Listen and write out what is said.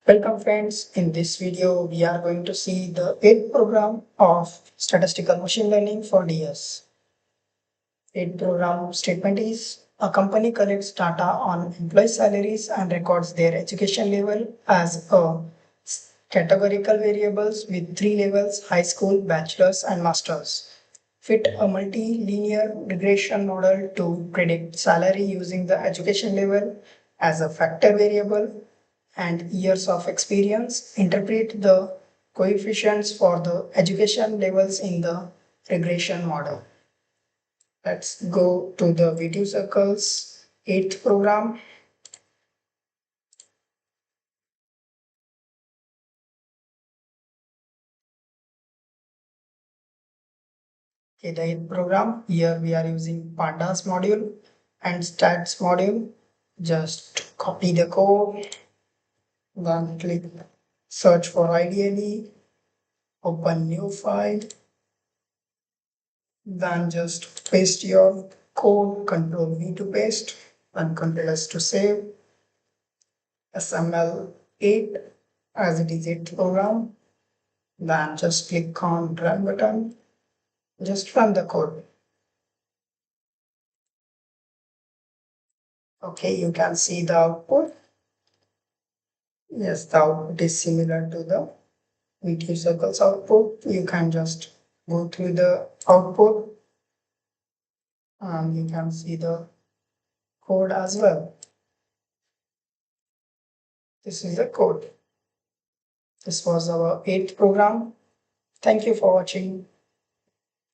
Welcome friends, in this video we are going to see the 8th program of Statistical Machine Learning for DS. 8th program statement is a company collects data on employee salaries and records their education level as a categorical variables with 3 levels: high school, bachelor's and master's. Fit a multi-linear regression model to predict salary using the education level as a factor variable and years of experience. Interpret the coefficients for the education levels in the regression model. Let's go to the VTU circles 8th program. Okay, the 8th program, here we are using pandas module and stats module. Just copy the code, then click search for IDLE, open new file, then just paste your code, Control V to paste, and Control S to save. SML 8 as it is 8th program. Then just click on run button, just run the code. Okay, you can see the output. Yes, the output is similar to the VTU circles output. You can just go through the output and you can see the code as well. This is the code. This was our 8th program. Thank you for watching.